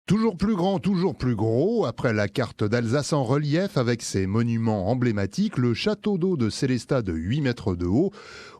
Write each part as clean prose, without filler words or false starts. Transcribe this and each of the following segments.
Toujours plus grand, toujours plus gros, après la carte d'Alsace en relief avec ses monuments emblématiques, le château d'eau de Sélestat de 8 mètres de haut,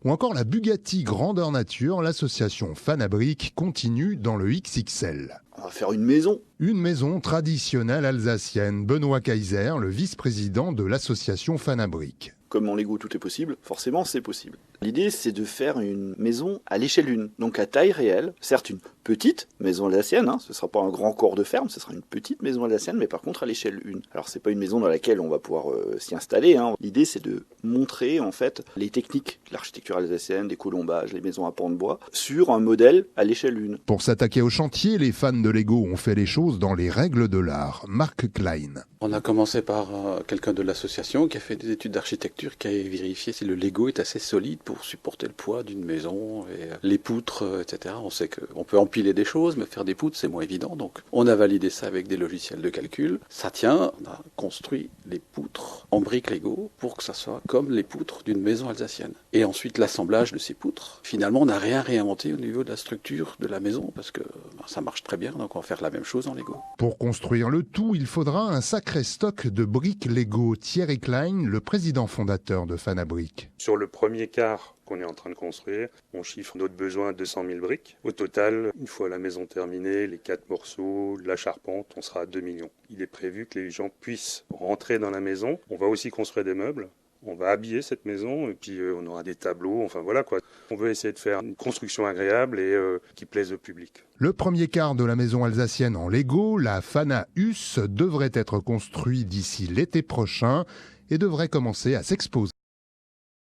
ou encore la Bugatti grandeur nature, l'association Fanabrique continue dans le XXL. On va faire une maison. Une maison traditionnelle alsacienne. Benoît Kaiser, le vice-président de l'association Fanabrique. Comme en Lego tout est possible, forcément c'est possible. L'idée c'est de faire une maison à l'échelle 1, donc à taille réelle. Certes une petite maison alsacienne, ce ne sera pas un grand corps de ferme, ce sera une petite maison alsacienne, mais par contre à l'échelle 1. Alors c'est pas une maison dans laquelle on va pouvoir s'y installer. L'idée c'est de montrer en fait les techniques de l'architecture alsacienne, des colombages, les maisons à pans de bois, sur un modèle à l'échelle 1. Pour s'attaquer au chantier, les fans de Lego ont fait les choses dans les règles de l'art. Marc Klein. On a commencé par quelqu'un de l'association qui a fait des études d'architecture, qui a vérifié si le Lego est assez solide pour supporter le poids d'une maison, et les poutres, etc. On sait qu'on peut empiler des choses, mais faire des poutres, c'est moins évident. Donc on a validé ça avec des logiciels de calcul. Ça tient, on a construit les poutres en briques Lego pour que ça soit comme les poutres d'une maison alsacienne. Et ensuite l'assemblage de ces poutres. Finalement, on n'a rien réinventé au niveau de la structure de la maison, parce que ça marche très bien, donc on va faire la même chose en Lego. Pour construire le tout, il faudra un sacré stock de briques Lego. Thierry Klein, le président fondateur de Fanabrique. Sur le premier quart qu'on est en train de construire, on chiffre notre besoin à 200 000 briques. Au total, une fois la maison terminée, les 4 morceaux, la charpente, on sera à 2 millions. Il est prévu que les gens puissent rentrer dans la maison. On va aussi construire des meubles. On va habiller cette maison et puis on aura des tableaux, enfin voilà quoi. On veut essayer de faire une construction agréable et qui plaise au public. Le premier quart de la maison alsacienne en Lego, la Fana Hus, devrait être construit d'ici l'été prochain et devrait commencer à s'exposer.